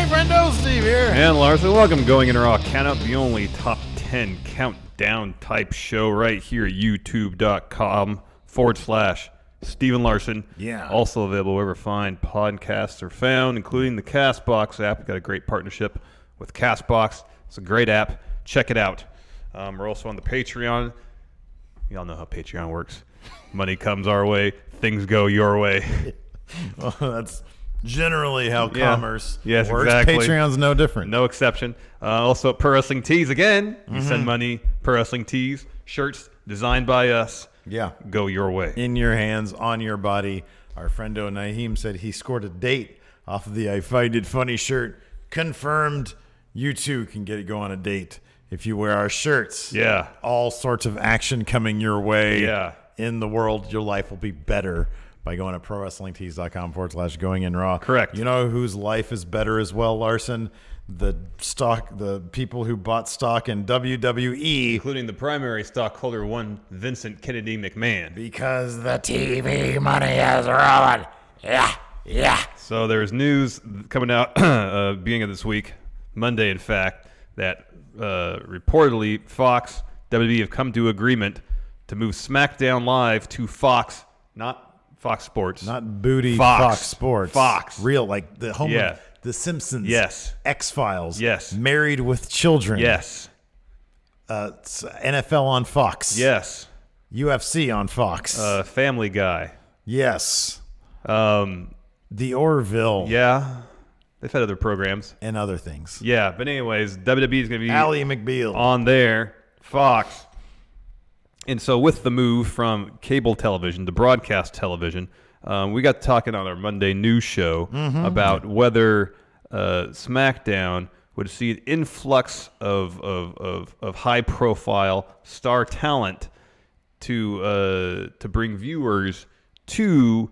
friendo, Steve here. And Larson, welcome. Going in Raw Countout, the only top 10 countdown type show right here at youtube.com/Steven Larson. Yeah. Also available wherever fine podcasts are found, including the CastBox app. We've got a great partnership with CastBox. It's a great app. Check it out. We're also on the Patreon. Y'all know how Patreon works. Money comes our way. Things go your way. Well, that's generally how commerce works. Exactly. Patreon's no different. No exception. Also, Pro Wrestling Tees again. You send money, Pro Wrestling Tees, shirts designed by us. Yeah. Go your way. In your hands, on your body. Our friendo Naheem said he scored a date off of the I Find It Funny shirt. Confirmed. You too can go on a date if you wear our shirts. Yeah. All sorts of action coming your way. Yeah. In the world, your life will be better by going to ProWrestlingTees.com/GoingInRaw. Correct. You know whose life is better as well, Larson? The people who bought stock in WWE. Including the primary stockholder, one Vincent Kennedy McMahon. Because the TV money is rolling. Yeah. So there's news coming out beginning of this week, Monday in fact, that reportedly Fox, WWE have come to agreement to move SmackDown Live to Fox, not Fox Sports. Not booty Fox Sports. Fox. Real, like the home Yeah. of The Simpsons. Yes. X-Files. Yes. Married with Children. Yes. NFL on Fox. Yes. UFC on Fox. Family Guy. Yes. Um, The Orville. yeah. They've had other programs. And other things. Yeah, but anyways, WWE is going to be Ally McBeal. on there, Fox. And so with the move from cable television to broadcast television, we got talking on our Monday news show about whether SmackDown would see an influx of high-profile star talent to bring viewers to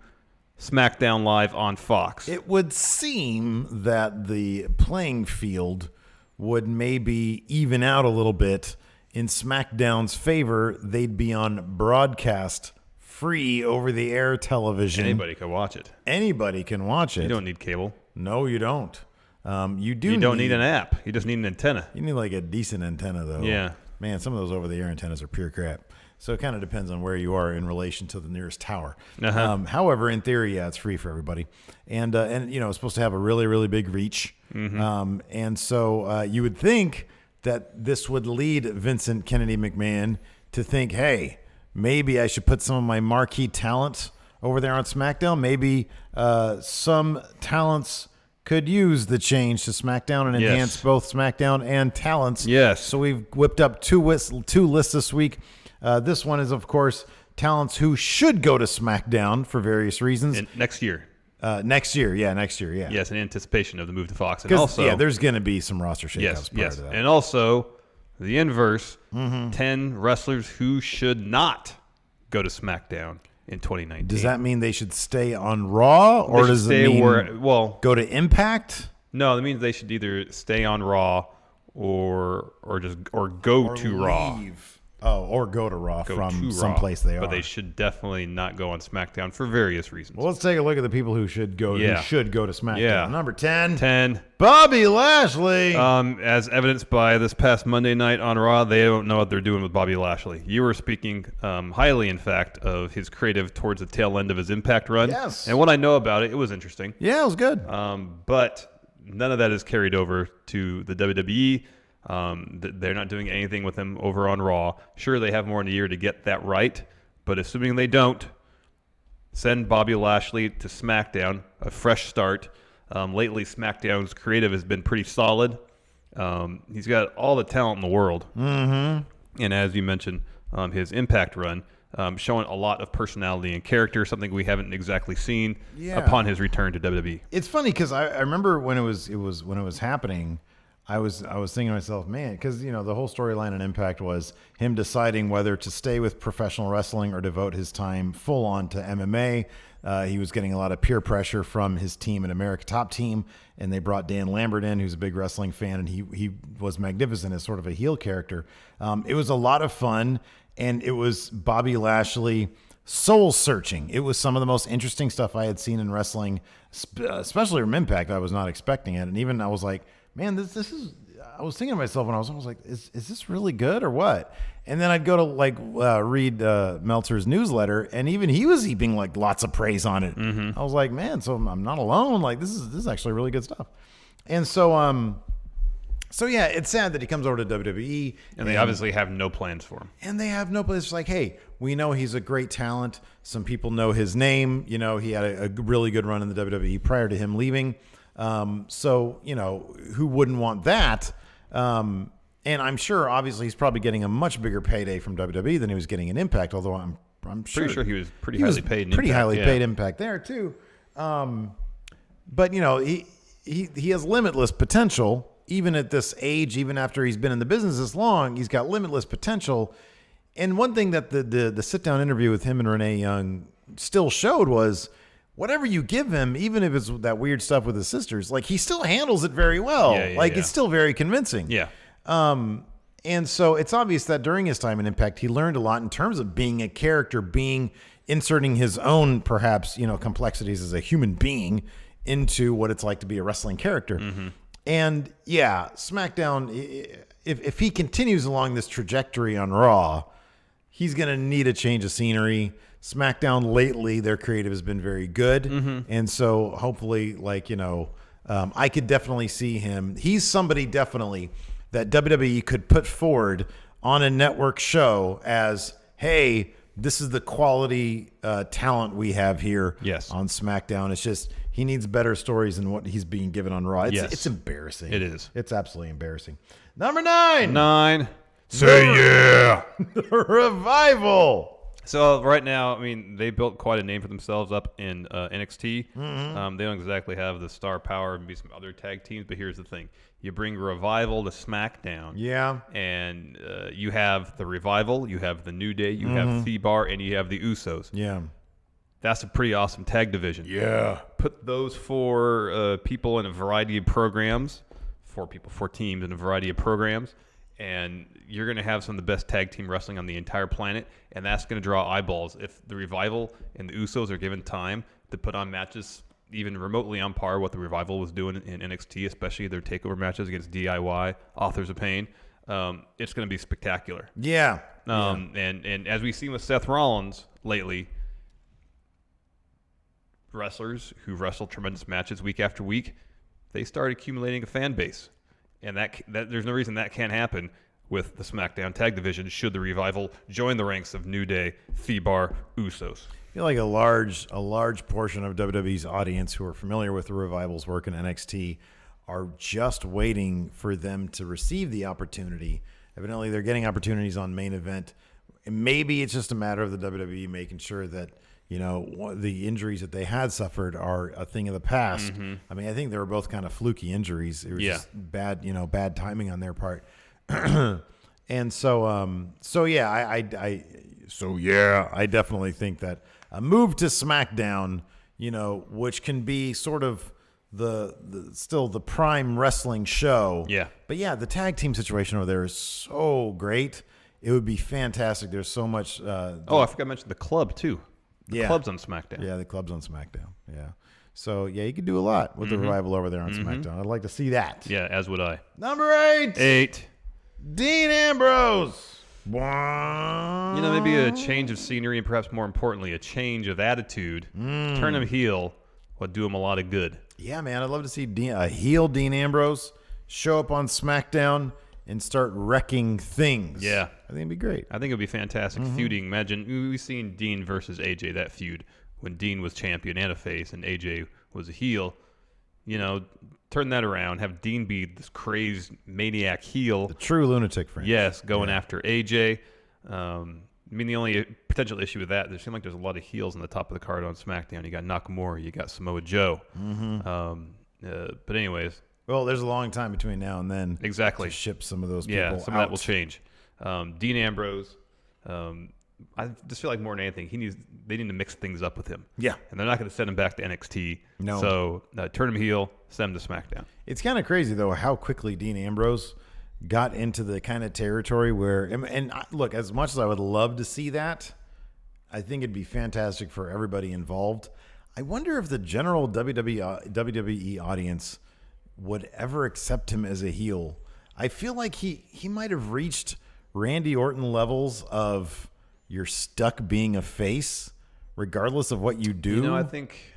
SmackDown Live on Fox. It would seem that the playing field would maybe even out a little bit. In SmackDown's favor, they'd be on broadcast free over-the-air television. Anybody can watch it. Anybody can watch it. You don't need cable. No, you don't. You don't need an app. You just need an antenna. You need like a decent antenna, though. Yeah. Man, some of those over-the-air antennas are pure crap. So it kind of depends on where you are in relation to the nearest tower. However, in theory, yeah, it's free for everybody. And you know, it's supposed to have a really, really big reach. And so you would think that this would lead Vincent Kennedy McMahon to think, hey, maybe I should put some of my marquee talent over there on SmackDown. Maybe some talents could use the change to SmackDown and enhance both SmackDown and talents. Yes. So we've whipped up two lists this week. This one is, of course, talents who should go to SmackDown for various reasons. Next year. Next year. Yes, in anticipation of the move to Fox. And also, there's going to be some roster shakeups prior to that. And also, the inverse, 10 wrestlers who should not go to SmackDown in 2019. Does that mean they should stay on Raw, or does it mean go to Impact? No, that means they should either stay on Raw or go to Raw. Or go to Raw from someplace they are. But they should definitely not go on SmackDown for various reasons. Well, let's take a look at the people who should go. Who should go to SmackDown. Yeah. Number 10. 10. Bobby Lashley. As evidenced by this past Monday night on Raw, they don't know what they're doing with Bobby Lashley. You were speaking highly, in fact, of his creative towards the tail end of his Impact run. Yes. And what I know about it, it was interesting. Yeah, it was good. But none of that is carried over to the WWE. They're not doing anything with him over on Raw. Sure, they have more in a year to get that right, but assuming they don't, send Bobby Lashley to SmackDown, a fresh start. Lately, SmackDown's creative has been pretty solid. He's got all the talent in the world. And as you mentioned, his Impact run, showing a lot of personality and character, something we haven't exactly seen upon his return to WWE. It's funny because I remember when it was happening. I was thinking to myself, man, because the whole storyline in Impact was him deciding whether to stay with professional wrestling or devote his time full on to MMA. He was getting a lot of peer pressure from his team at America Top Team, and they brought Dan Lambert in, who's a big wrestling fan, and he was magnificent as sort of a heel character. It was a lot of fun, and it was Bobby Lashley soul searching. It was some of the most interesting stuff I had seen in wrestling, especially from Impact. I was not expecting it. And even I was like, man, this is, I was thinking to myself when I was like, is this really good or what? And then I'd go to read Meltzer's newsletter, and even he was heaping like lots of praise on it. I was like, man, so I'm not alone. Like this is actually really good stuff. And so yeah, it's sad that he comes over to WWE. And they obviously have no plans for him. And they have no plans. It's like, hey, we know he's a great talent. Some people know his name. You know, he had a really good run in the WWE prior to him leaving. So, you know, who wouldn't want that? And I'm sure, obviously, he's probably getting a much bigger payday from WWE than he was getting in Impact, although I'm sure. Pretty sure he was pretty highly paid in pretty Impact. highly paid Impact there, too. But, you know, he has limitless potential. Even at this age, even after he's been in the business this long, he's got limitless potential. And one thing that the sit-down interview with him and Renee Young still showed was whatever you give him, even if it's that weird stuff with his sisters, like he still handles it very well. It's still very convincing. Yeah. And so it's obvious that during his time in Impact, he learned a lot in terms of being a character, inserting his own, perhaps, you know, complexities as a human being into what it's like to be a wrestling character. And yeah, SmackDown, if he continues along this trajectory on Raw, he's going to need a change of scenery. SmackDown lately, their creative has been very good. And so hopefully, like, you know, I could definitely see him. He's somebody definitely that WWE could put forward on a network show as, hey, this is the quality talent we have here on SmackDown. It's just he needs better stories than what he's being given on Raw. It's embarrassing. It is. It's absolutely embarrassing. Number 9. 9. Say yeah. The Revival. So right now, I mean, they built quite a name for themselves up in NXT. They don't exactly have the star power and maybe some other tag teams, but here's the thing. You bring Revival to SmackDown. Yeah. And you have the Revival, you have the New Day, you have T-Bar, and you have the Usos. Yeah. That's a pretty awesome tag division. Yeah. Put those 4 people in a variety of programs, 4 teams in a variety of programs, and you're going to have some of the best tag team wrestling on the entire planet, and that's going to draw eyeballs. If the Revival and the Usos are given time to put on matches even remotely on par with what the Revival was doing in NXT, especially their takeover matches against DIY, Authors of Pain, it's going to be spectacular. Yeah. And as we've seen with Seth Rollins lately, wrestlers who wrestle tremendous matches week after week, they start accumulating a fan base. And that there's no reason that can't happen with the SmackDown tag division should the Revival join the ranks of New Day, T-Bar, Usos. I feel like a large portion of WWE's audience who are familiar with the Revival's work in NXT are just waiting for them to receive the opportunity. Evidently, they're getting opportunities on main event. And maybe it's just a matter of the WWE making sure that, you know, the injuries that they had suffered are a thing of the past. I mean, I think they were both kind of fluky injuries. It was just bad timing on their part. And so I definitely think that a move to SmackDown, you know, which can be sort of still the prime wrestling show. Yeah. But yeah, the tag team situation over there is so great. It would be fantastic. There's so much. I forgot to mention the club too. The club's on SmackDown. Yeah, the club's on SmackDown. Yeah. So, yeah, you could do a lot with the Revival over there on SmackDown. I'd like to see that. Yeah, as would I. Number 8. 8. Dean Ambrose. You know, maybe a change of scenery and perhaps more importantly, a change of attitude. Turn him heel would do him a lot of good. Yeah, man. I'd love to see a heel Dean Ambrose show up on SmackDown and start wrecking things. Yeah. I think it'd be great. I think it'd be fantastic. Feuding. Imagine we've seen Dean versus AJ, that feud, when Dean was champion and a face and AJ was a heel. You know, turn that around. Have Dean be this crazed maniac heel. The true lunatic friend. Yes, going after AJ. I mean, the only potential issue with that, there seems like there's a lot of heels on the top of the card on SmackDown. You got Nakamura, you got Samoa Joe. But anyways. Well, there's a long time between now and then. Exactly. To ship some of those people out. Some of that will change. Dean Ambrose, I just feel like more than anything, they need to mix things up with him. Yeah. And they're not going to send him back to NXT. No. So turn him heel, send him to SmackDown. It's kind of crazy, though, how quickly Dean Ambrose got into the kind of territory where, and look, as much as I would love to see that, I think it'd be fantastic for everybody involved. I wonder if the general WWE audience would ever accept him as a heel. I feel like he might have reached Randy Orton levels of you're stuck being a face regardless of what you do. I think...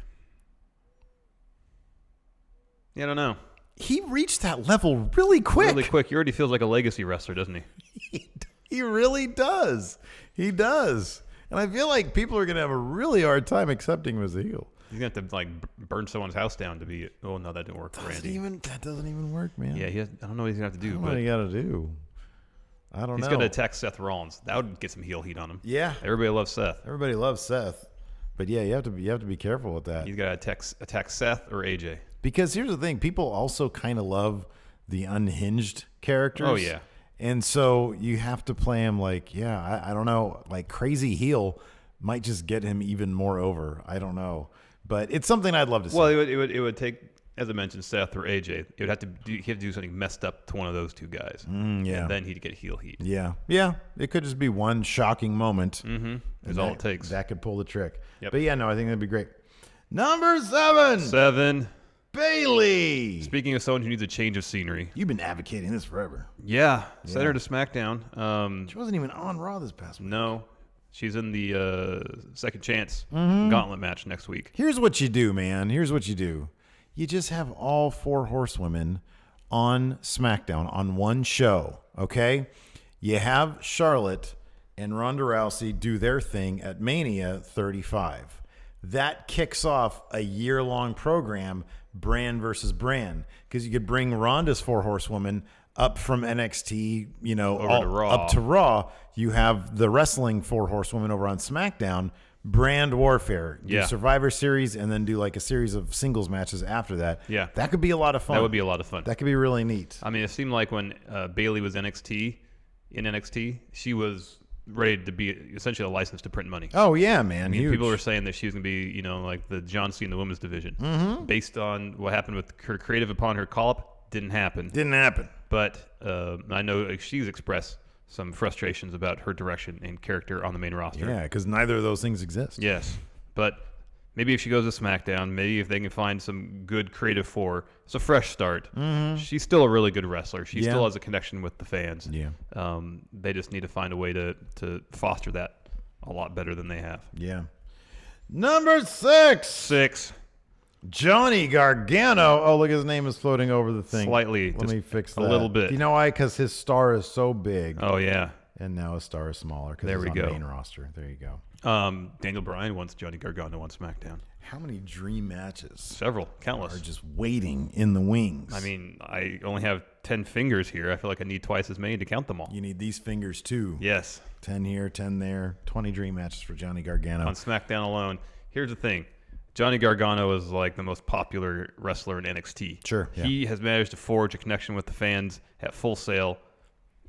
Yeah, I don't know. He reached that level really quick. Really quick. He already feels like a legacy wrestler, doesn't he? He really does. He does. And I feel like people are going to have a really hard time accepting him as a heel. He's going to have to burn someone's house down to be... Oh, no, that didn't work for Randy. That doesn't even work, man. Yeah, I don't know what he's going to have to do. What do you got to do? I don't know. He's going to attack Seth Rollins. That would get some heel heat on him. Yeah. Everybody loves Seth. Everybody loves Seth. But yeah, you have to be careful with that. He's got to attack Seth or AJ. Because here's the thing, people also kind of love the unhinged characters. Oh, yeah. And so you have to play him I don't know, like crazy heel might just get him even more over. I don't know. But it's something I'd love to see. Well, it would take, as I mentioned, Seth or AJ. It would have to do something messed up to one of those two guys. Yeah. And then he'd get heel heat. Yeah. Yeah. It could just be one shocking moment. Mm-hmm. That's all it takes. That could pull the trick. Yep. But yeah, no, I think that'd be great. Number 7. Bayley. Speaking of someone who needs a change of scenery. You've been advocating this forever. Yeah. Sent her to SmackDown. She wasn't even on Raw this past week. No. She's in the second chance gauntlet match next week. Here's what you do, man. Here's what you do. You just have all 4 horsewomen on SmackDown on one show, okay? You have Charlotte and Ronda Rousey do their thing at Mania 35. That kicks off a year-long program, brand versus brand, because you could bring Ronda's 4 horsewomen up from NXT, up to Raw. You have the wrestling 4 horsewomen over on SmackDown, brand warfare. Do Survivor Series and then do like a series of singles matches after that. Yeah. That could be a lot of fun. That would be a lot of fun. That could be really neat. I mean, it seemed like when Bayley was in NXT, she was ready to be essentially a license to print money. Oh, yeah, man. I mean, huge. people were saying that she was going to be, like the John Cena in the women's division. Mm-hmm. Based on what happened with her creative upon her call-up, didn't happen. But I know she's expressed some frustrations about her direction and character on the main roster. Yeah, because neither of those things exist. Yes, but maybe if she goes to SmackDown, maybe if they can find some good creative for, it's a fresh start. Mm-hmm. She's still a really good wrestler. She still has a connection with the fans. Yeah. They just need to find a way to foster that a lot better than they have. Yeah. Number 6. Johnny Gargano. Oh, look, his name is floating over the thing. Slightly. Let me fix that. A little bit. You know why? Because his star is so big. Oh, yeah. And now his star is smaller because he's on the main roster. There you go. Daniel Bryan wants Johnny Gargano on SmackDown. How many dream matches? Several. Countless. Are just waiting in the wings. I mean, I only have 10 fingers here. I feel like I need twice as many to count them all. You need these fingers, too. Yes. 10 here, 10 there. 20 dream matches for Johnny Gargano. On SmackDown alone. Here's the thing. Johnny Gargano is like the most popular wrestler in NXT. Sure. Yeah. He has managed to forge a connection with the fans at Full Sail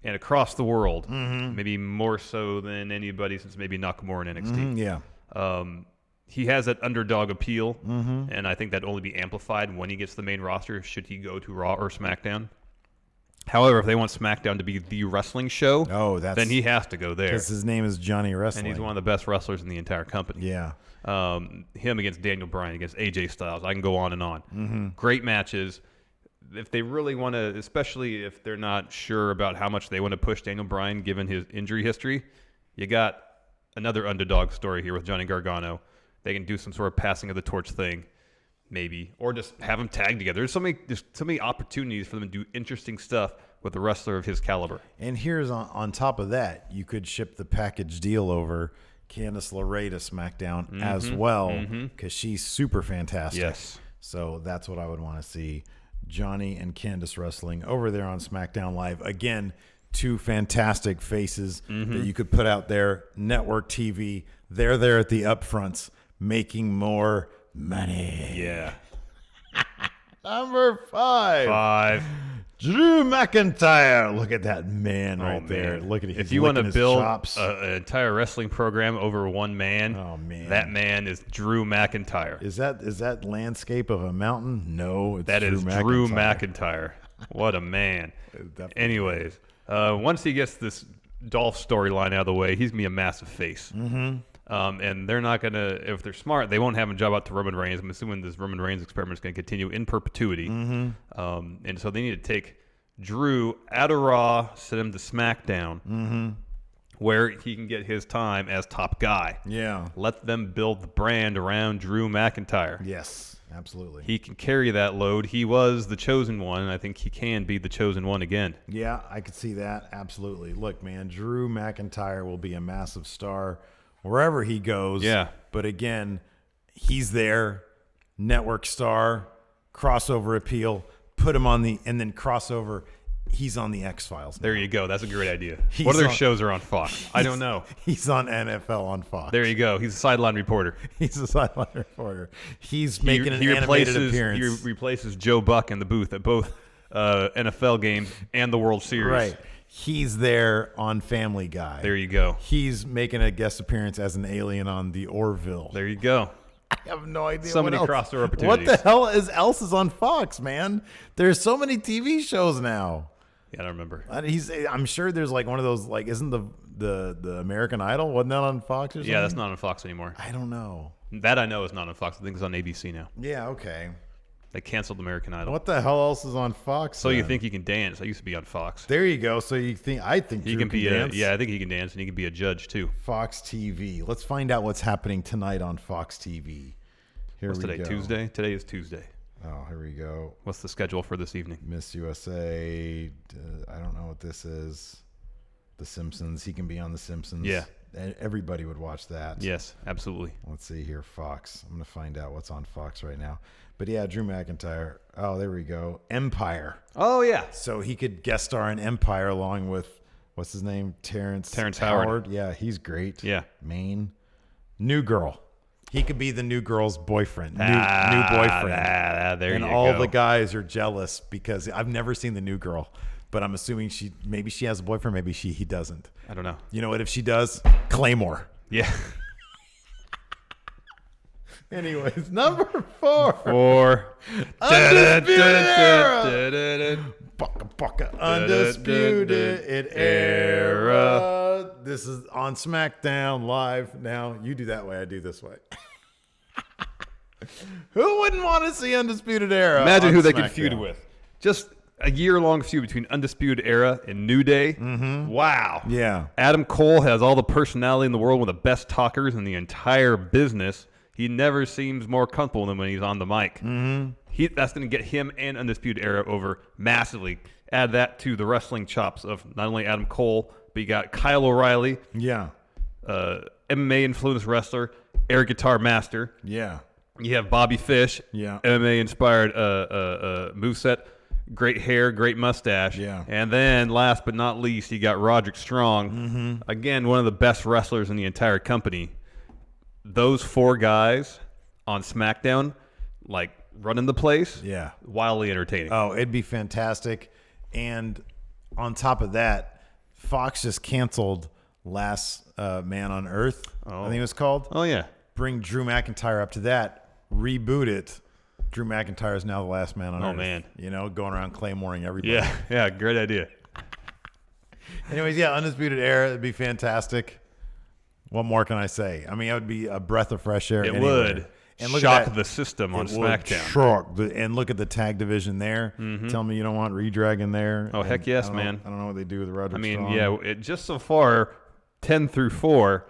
and across the world, maybe more so than anybody since maybe Nakamura in NXT. Yeah. He has that underdog appeal, and I think that'd only be amplified when he gets the main roster, should he go to Raw or SmackDown. However, if they want SmackDown to be the wrestling show, then he has to go there. Because his name is Johnny Wrestling. And he's one of the best wrestlers in the entire company. Yeah. Him against Daniel Bryan, against AJ Styles. I can go on and on. Great matches. If they really want to, especially if they're not sure about how much they want to push Daniel Bryan given his injury history, you got another underdog story here with Johnny Gargano. They can do some sort of passing of the torch thing, maybe, or just have them tag together. There's so many opportunities for them to do interesting stuff with a wrestler of his caliber. And here's on top of that, you could ship the package deal over Candice LeRae to SmackDown as well, because she's super fantastic. Yes. So that's what I would want to see. Johnny and Candice wrestling over there on SmackDown Live. Again, 2 fantastic faces that you could put out there. Network TV. They're there at the upfronts making more money. Yeah. Number 5. Drew McIntyre. Look at that man right there. Look at him. If you want to build an entire wrestling program over one man, that man is Drew McIntyre. Is that landscape of a mountain? No, it's that is Drew McIntyre. What a man. Anyways, once he gets this Dolph storyline out of the way, he's going to be a massive face. And they're not going to, if they're smart, they won't have a job out to Roman Reigns. I'm assuming this Roman Reigns experiment is going to continue in perpetuity. And so they need to take Drew out of Raw, send him to SmackDown, where he can get his time as top guy. Yeah. Let them build the brand around Drew McIntyre. Yes, absolutely. He can carry that load. He was the chosen one, and I think he can be the chosen one again. Yeah, I could see that. Absolutely. Look, man, Drew McIntyre will be a massive star wherever he goes. Yeah. But again, he's there, network star, crossover appeal, put him on and then crossover. He's on the X-Files now. There you go. That's a great idea. What other shows are on Fox? I don't know. He's on NFL on Fox. There you go. He's a sideline reporter. He's a sideline reporter. He's making an animated appearance. He replaces Joe Buck in the booth at both NFL games and the World Series. Right. He's there on Family Guy. There you go. He's making a guest appearance as an alien on the Orville. There you go. I have no idea. So many crossover opportunities. What the hell else is on Fox, man? There's so many TV shows now. Yeah, I don't remember. I'm sure there's like one of those, like, isn't the American Idol? Wasn't that on Fox or something? Yeah, that's not on Fox anymore. I don't know. That I know is not on Fox. I think it's on ABC now. Yeah, okay. They canceled American Idol. What the hell else is on Fox? So you think he can dance? I used to be on Fox. There you go. So I think he Drew can be dance. I think he can dance, and he can be a judge too. Fox TV. Let's find out what's happening tonight on Fox TV. What's today? Tuesday? Today is Tuesday. Oh, here we go. What's the schedule for this evening? Miss USA. I don't know what this is. The Simpsons. He can be on The Simpsons. Yeah. Everybody would watch that. Yes, absolutely. Let's see here. Fox. I'm going to find out what's on Fox right now. But yeah, Drew McIntyre. Oh, there we go. Empire. Oh, yeah. So he could guest star in Empire along with, what's his name? Terrence Howard. Yeah, he's great. Yeah. Maine. New girl. He could be the new girl's boyfriend. New boyfriend. There and you all go. the guys are jealous because I've never seen the new girl, but I'm assuming maybe she has a boyfriend, maybe he doesn't. I don't know. You know what? If she does, Claymore. Yeah. Anyways, number 4. Undisputed Era. Undisputed Era. This is on SmackDown Live. Now, you do that way, I do this way. Who wouldn't want to see Undisputed Era? Imagine who they SmackDown? could feud with. Just a year-long feud between Undisputed Era and New Day. Wow. Yeah. Adam Cole has all the personality in the world, one of the best talkers in the entire business. He never seems more comfortable than when he's on the mic. That's going to get him and Undisputed Era over massively. Add that to the wrestling chops of not only Adam Cole, but you got Kyle O'Reilly, Yeah. MMA influenced wrestler, air guitar master. Yeah. You have Bobby Fish, Yeah. MMA inspired moveset, great hair, great mustache. Yeah. And then last but not least, you got Roderick Strong. Again, one of the best wrestlers in the entire company. Those 4 guys on SmackDown, like running the place, Yeah. wildly entertaining. Oh, it'd be fantastic. And on top of that, Fox just canceled Last Man on Earth, I think it was called. Oh, yeah. Bring Drew McIntyre up to that, reboot it. Drew McIntyre is now the last man on Earth. Oh, man. You know, going around claymoring everybody. Yeah, great idea. Anyways, yeah, Undisputed Era, it'd be fantastic. What more can I say? I mean, it would be a breath of fresh air. It anywhere. would And look shock at that. the system on It would SmackDown. shock and look at the tag division there. Tell me you don't want Redragon there. Oh, heck yes, man. I don't know what they do with Roderick I mean, Strong. yeah, just so far, 10 through 4,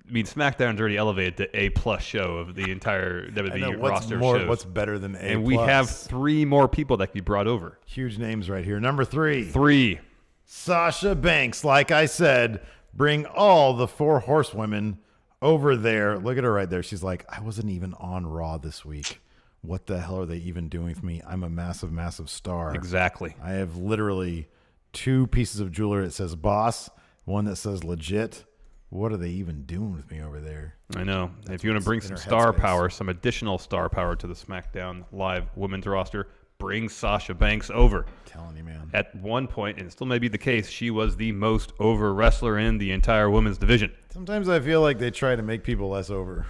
I mean, SmackDown's already elevated to A+ show of the entire WWE roster shows. What's better than A+? And we have 3 more people that can be brought over. huge names right here. Number 3. 3. Sasha Banks. Like I said, bring all the 4 horsewomen over there. Look at her right there. She's like, I wasn't even on Raw this week. What the hell are they even doing with me? I'm a massive, massive star. Exactly. I have literally 2 pieces of jewelry that says boss, one that says legit. What are they even doing with me over there? I know. If you want to bring some star power, some additional star power to the SmackDown Live women's roster, bring Sasha Banks over. I'm telling you, man. At one point, and it still may be the case, she was the most over wrestler in the entire women's division. Sometimes I feel like they try to make people less over.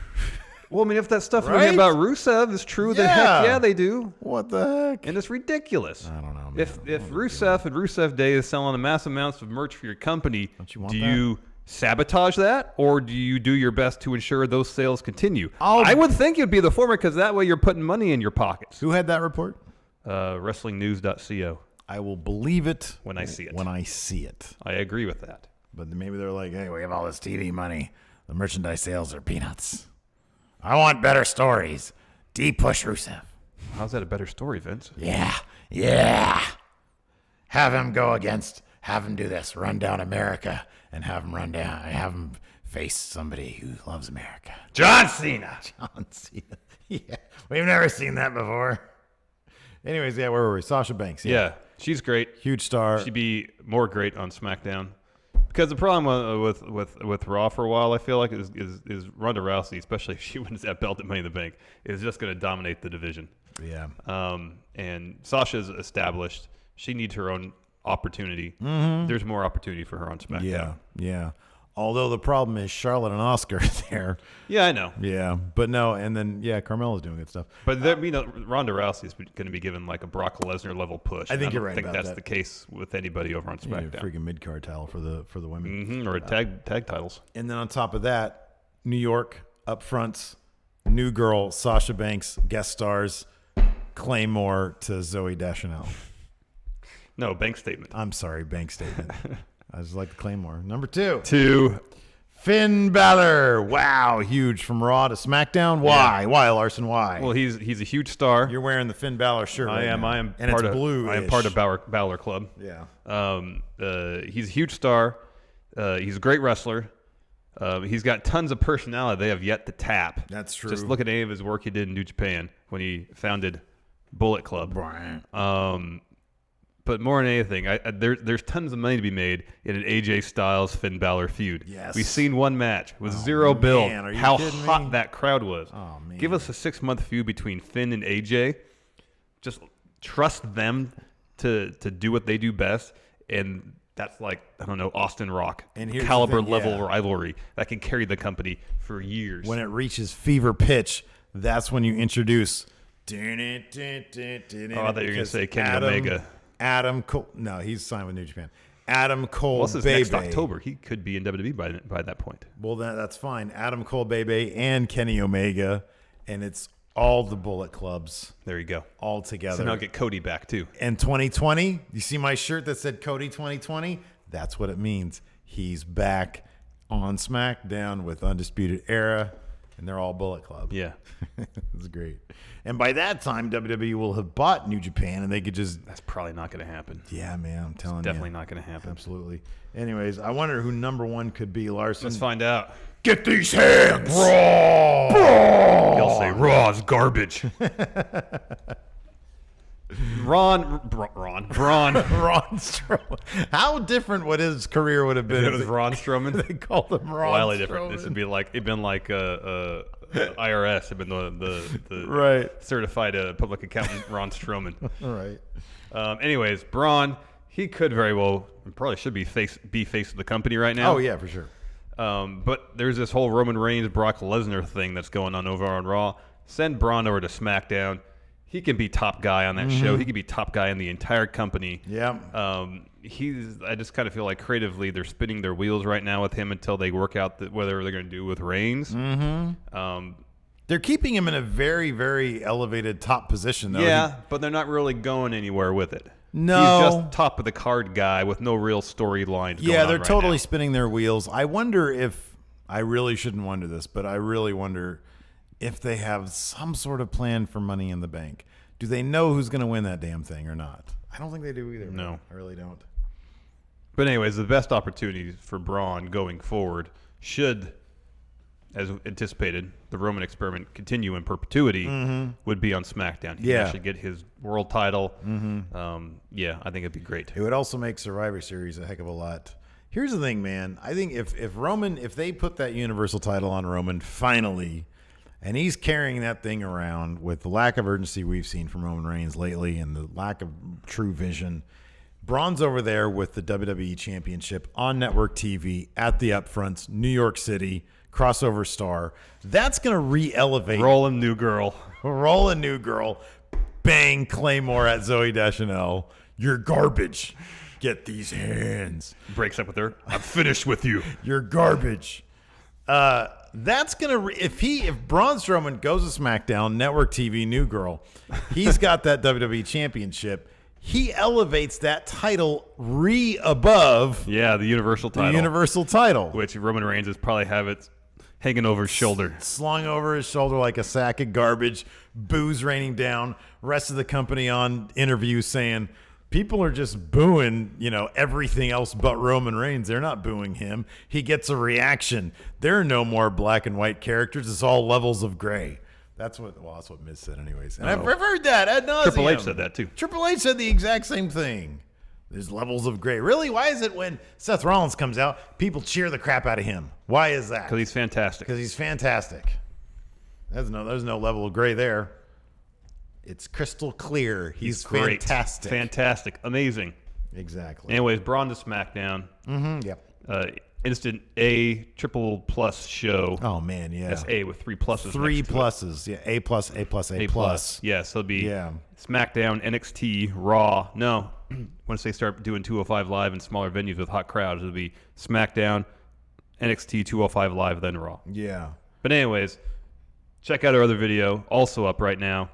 Well, I mean, if that stuff we Right? hear about Rusev is true, then heck yeah, they do. What the heck? And it's ridiculous. I don't know, man. If Rusev and Rusev Day is selling mass amounts of merch for your company, Don't you want do you sabotage that, or do you do your best to ensure those sales continue? I would think it'd be the former, because that way you're putting money in your pockets. Who had that report? WrestlingNews.co. I will believe it when I see it. When I see it. I agree with that. But maybe they're like, hey, we have all this TV money. The merchandise sales are peanuts. I want better stories. Push Rusev. How's that a better story, Vince? Yeah. Have him do this, run down America, and have him face somebody who loves America. John Cena. Yeah, we've never seen that before. Anyways, where were we? Sasha Banks. Yeah, she's great. Huge star. She'd be more great on SmackDown. Because the problem with Raw for a while, I feel like, is Ronda Rousey, especially if she wins that belt at Money in the Bank, is just going to dominate the division. Yeah. And Sasha's established. She needs her own opportunity. Mm-hmm. There's more opportunity for her on SmackDown. Yeah. Although the problem is Charlotte and Oscar there. Yeah, I know. Yeah, but no, and then Carmella's doing good stuff. But Ronda Rousey is going to be given like a Brock Lesnar level push. I think you're right. I don't think that's the case with anybody over on SmackDown. Freaking mid-card title for the women, or tag titles. And then on top of that, New York up front, new girl Sasha Banks guest stars, Claymore to Zoe Deschanel. No, bank statement. I'm sorry, bank statement. I just like the Claymore. Number 2. Finn Balor. Wow, huge from Raw to SmackDown. Why? Yeah. Why, Larson? Why? Well, he's a huge star. You're wearing the Finn Balor shirt. I am. And part it's of blue. I am part of Bálor Club. Yeah. He's a huge star. He's a great wrestler. He's got tons of personality they have yet to tap. That's true. Just look at any of his work he did in New Japan when he founded Bullet Club. But more than anything, there's tons of money to be made in an AJ Styles Finn Balor feud. Yes. We've seen one match with zero build. Man, are you how kidding hot me? that crowd was. Oh, man. Give us a 6-month feud between Finn and AJ. Just trust them to do what they do best, and that's like, I don't know, Austin Rock And here's caliber the thing, level rivalry that can carry the company for years. When it reaches fever pitch, that's when you introduce. I thought you were going to say Kenny Omega. Adam Cole. No, he's signed with New Japan. Adam Cole Well, this is Bebe. next October. He could be in WWE by that point. Well, that's fine. Adam Cole Bebe and Kenny Omega, and it's all the Bullet Clubs There you go. all together. So now get Cody back too. And 2020, you see my shirt that said Cody 2020? That's what it means. He's back on SmackDown with Undisputed Era, and they're all Bullet Club. Yeah. It's great. And by that time, WWE will have bought New Japan, and they could just... That's probably not going to happen. Yeah, man, I'm telling you. Definitely not going to happen. Absolutely. Anyways, I wonder who number 1 could be, Larson. Let's find out. Get these hands! Raw! He'll say Raw's garbage. Braun Strowman. How different would his career would have been if it was Braun Strowman? They called him Braun Wildly Strowman. different. This would be like IRS. It'd been the right certified public accountant Braun Strowman. Right. Anyways, Braun, he could very well, probably should be face of the company right now. Oh yeah, for sure. But there's this whole Roman Reigns Brock Lesnar thing that's going on over on Raw. Send Braun over to SmackDown. He can be top guy on that show. He can be top guy in the entire company. Yeah. I just kind of feel like creatively they're spinning their wheels right now with him until they work out whatever they're going to do with Reigns. They're keeping him in a very, very elevated top position, though. Yeah, but they're not really going anywhere with it. No. He's just top of the card guy with no real storyline. Yeah, they're totally spinning their wheels. I wonder if, I really shouldn't wonder this, but I really wonder if they have some sort of plan for Money in the Bank. Do they know who's going to win that damn thing or not? I don't think they do either. No. I really don't. But anyways, the best opportunity for Braun going forward should, as anticipated, the Roman experiment continue in perpetuity, would be on SmackDown. He actually get his world title. Yeah, I think it'd be great. It would also make Survivor Series a heck of a lot. Here's the thing, man. I think if they put that Universal title on Roman finally, and he's carrying that thing around with the lack of urgency we've seen from Roman Reigns lately and the lack of true vision, Braun's over there with the WWE Championship on network TV at the upfronts, New York City, crossover star. That's going to re-elevate. Rolling new girl. Bang, Claymore at Zoe Deschanel. You're garbage. Get these hands. Breaks up with her. I'm finished with you. You're garbage. That's gonna if Braun Strowman goes to SmackDown, network TV, new girl, he's got that WWE Championship. He elevates that title above the Universal title. The Universal title, which Roman Reigns is probably have it hanging over his shoulder, slung over his shoulder like a sack of garbage. Booze raining down. Rest of the company on interviews saying, people are just booing, everything else but Roman Reigns. They're not booing him. He gets a reaction. There are no more black and white characters. It's all levels of gray. That's what Miz said anyways. And I've heard that ad nauseum. Triple H said that too. Triple H said the exact same thing. There's levels of gray. Really? Why is it when Seth Rollins comes out, people cheer the crap out of him? Why is that? Because he's fantastic. Because he's fantastic. There's no level of gray there. It's crystal clear. He's great. Fantastic. Fantastic. Amazing. Exactly. Anyways, Braun to SmackDown. Yep. Instant A triple plus show. Oh, man, yeah. That's A with 3 pluses. 3 pluses. Yeah, A plus, A plus, A plus. Yeah, so it'll be SmackDown, NXT, Raw. No, once they start doing 205 Live in smaller venues with hot crowds, it'll be SmackDown, NXT, 205 Live, then Raw. Yeah. But anyways, check out our other video, also up right now.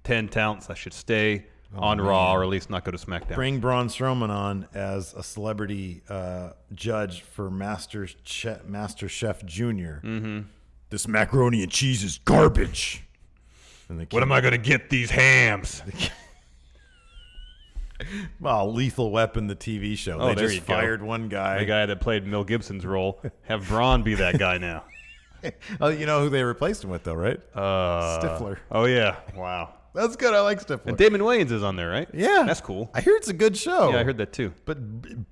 10 talents that should stay on Raw, or at least not go to SmackDown. Bring Braun Strowman on as a celebrity judge for Master Chef Junior. Mm-hmm. This macaroni and cheese is garbage. And what am I going to get these hams? Well, Lethal Weapon, the TV show. Oh, they there just you go. fired one guy. The guy that played Mel Gibson's role. Have Braun be that guy now. Oh, you know who they replaced him with, though, right? Stifler. Oh, yeah. Wow. That's good. I like Stifler. And Damon Wayans is on there, right? Yeah. That's cool. I hear it's a good show. Yeah, I heard that too. But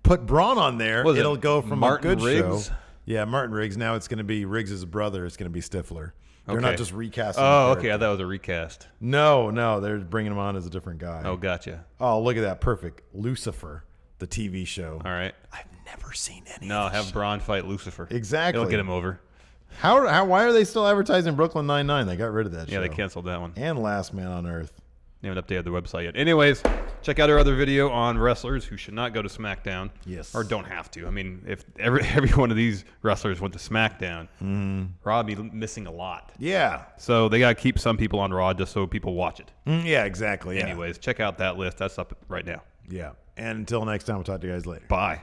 put Braun on there, it'll go from Martin a good Riggs? show. Yeah, Martin Riggs. Now it's going to be Riggs' brother. It's going to be Stifler. They're not just recasting. Oh, okay. I thought it was a recast. No. They're bringing him on as a different guy. Oh, gotcha. Oh, look at that. Perfect. Lucifer, the TV show. All right. I've never seen any. No, have Braun fight Lucifer. Exactly. It'll get him over. Why are they still advertising Brooklyn Nine-Nine? They got rid of that show. Yeah, they canceled that one. And Last Man on Earth. They haven't updated their website yet. Anyways, check out our other video on wrestlers who should not go to SmackDown. Yes. Or don't have to. I mean, if every one of these wrestlers went to SmackDown, Raw would be missing a lot. Yeah. So they got to keep some people on Raw just so people watch it. Yeah, exactly. Yeah. Anyways, check out that list. That's up right now. Yeah. And until next time, we'll talk to you guys later. Bye.